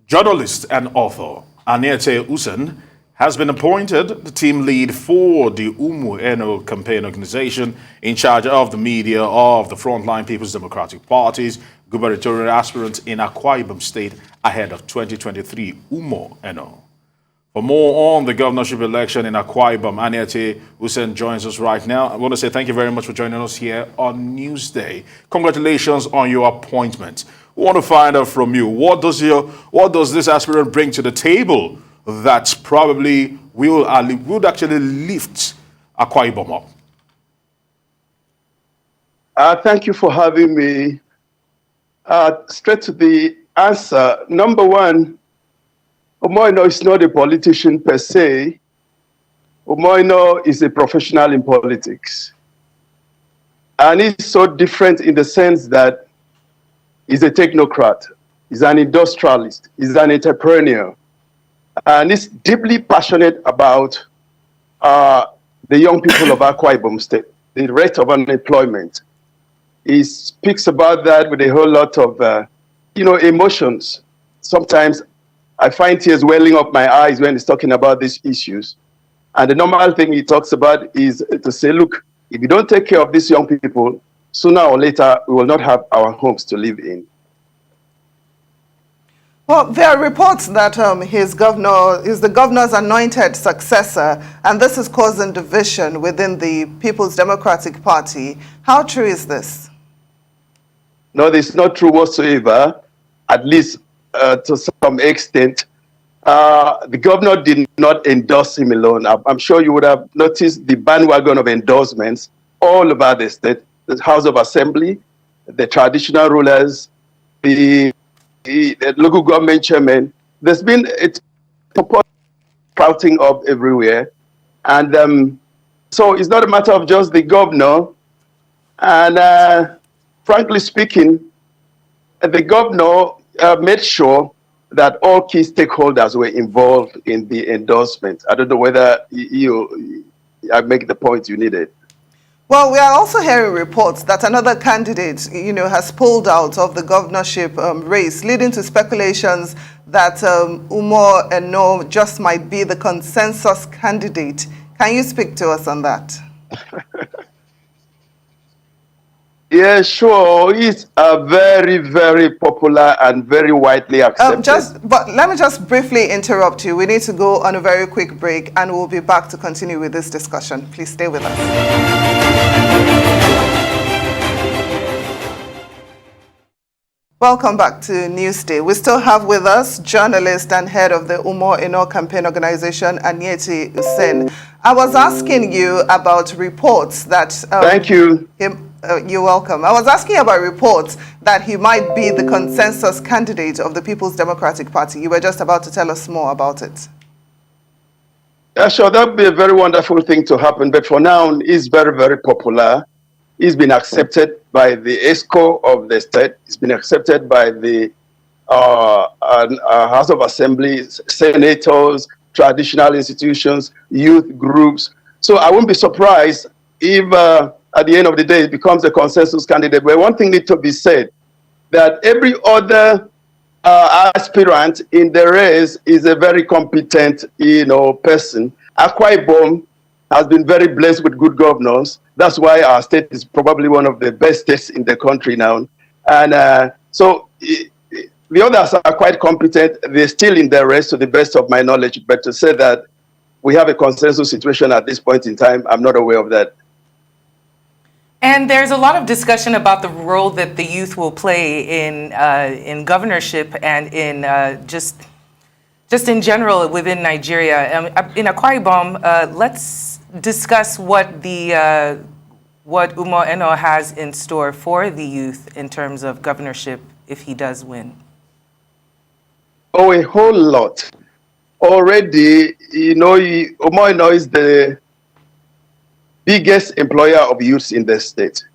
Journalist and author Anietie Usen has been appointed the team lead for the Eno campaign organization in charge of the media of the frontline People's Democratic Party's gubernatorial aspirant in Akwa Ibom State ahead of 2023 Eno. For more on the governorship election in Akwa Ibom, Anietie Usen joins us right now. I want to say thank you very much for joining us here on Newsday. Congratulations on your appointment. We want to find out from you, what does this aspirant bring to the table that probably would actually lift Akwa Ibom up? Thank you for having me. Straight to the answer. Number one, Umoino is not a politician per se. Umoino is a professional in politics. And he's so different in the sense that he's a technocrat, he's an industrialist, he's an entrepreneur. And he's deeply passionate about the young people of Akwa Ibom State, the rate of unemployment. He speaks about that with a whole lot of, emotions. Sometimes I find tears welling up my eyes when he's talking about these issues. And the normal thing he talks about is to say, look, if you don't take care of these young people, sooner or later, we will not have our homes to live in. Well, there are reports that his governor is the governor's anointed successor, and this is causing division within the People's Democratic Party. How true is this? No, this is not true whatsoever, at least to some extent. The governor did not endorse him alone. I'm sure you would have noticed the bandwagon of endorsements all over the state, the House of Assembly, the traditional rulers, the local government chairman. There's been support sprouting up everywhere. And so it's not a matter of just the governor. And frankly speaking, the governor made sure that all key stakeholders were involved in the endorsement. I don't know whether I make the point you needed. Well, we are also hearing reports that another candidate, has pulled out of the governorship race, leading to speculations that Umo Eno just might be the consensus candidate. Can you speak to us on that? Yeah, sure. He's very, very popular and very widely accepted. But let me just briefly interrupt you. We need to go on a very quick break, and we'll be back to continue with this discussion. Please stay with us. Welcome back to Newsday. We still have with us journalist and head of the Umo Eno campaign organization, Anietie Usen. I was asking you about reports that... Thank you. You're welcome. I was asking about reports that he might be the consensus candidate of the People's Democratic Party. You were just about to tell us more about it. Yeah, sure. That would be a very wonderful thing to happen. But for now, he's very, very popular. He's been accepted by the ESCO of the state. He's been accepted by the House of Assembly, senators, traditional institutions, youth groups. So I won't be surprised if at the end of the day, it becomes a consensus candidate. But one thing needs to be said, that every other aspirant in the race is a very competent, person. Akwa Ibom has been very blessed with good governors. That's why our state is probably one of the best states in the country now. And so the others are quite competent. They're still in the race to the best of my knowledge. But to say that we have a consensus situation at this point in time, I'm not aware of that. And there's a lot of discussion about the role that the youth will play in governorship and in just in general within Nigeria. In Akwa Ibom, let's discuss what Umo Eno has in store for the youth in terms of governorship if he does win. Oh, a whole lot. Already, Umo Eno is the biggest employer of youths in the state.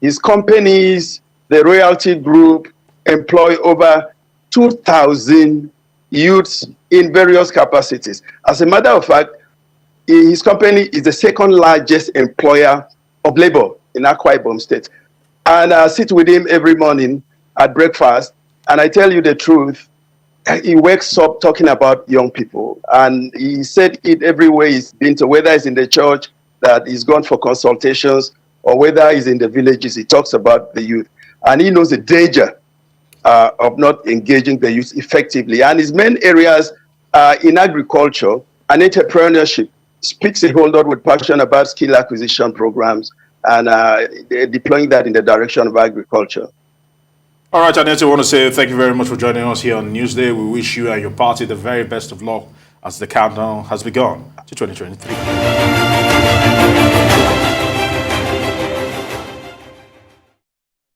His companies, the Royalty Group, employ over 2,000 youths in various capacities. As a matter of fact, his company is the second largest employer of labor in Akwa Ibom State. And I sit with him every morning at breakfast, and I tell you the truth, he wakes up talking about young people. And he said it everywhere he's been to, whether it's in the church that he's gone for consultations or whether he's in the villages, he talks about the youth. And he knows the danger of not engaging the youth effectively. And his main areas are in agriculture and entrepreneurship. Speaks a whole lot with passion about skill acquisition programs and deploying that in the direction of agriculture. All right, Anietie, I want to say thank you very much for joining us here on Newsday. We wish you and your party the very best of luck as the countdown has begun to 2023.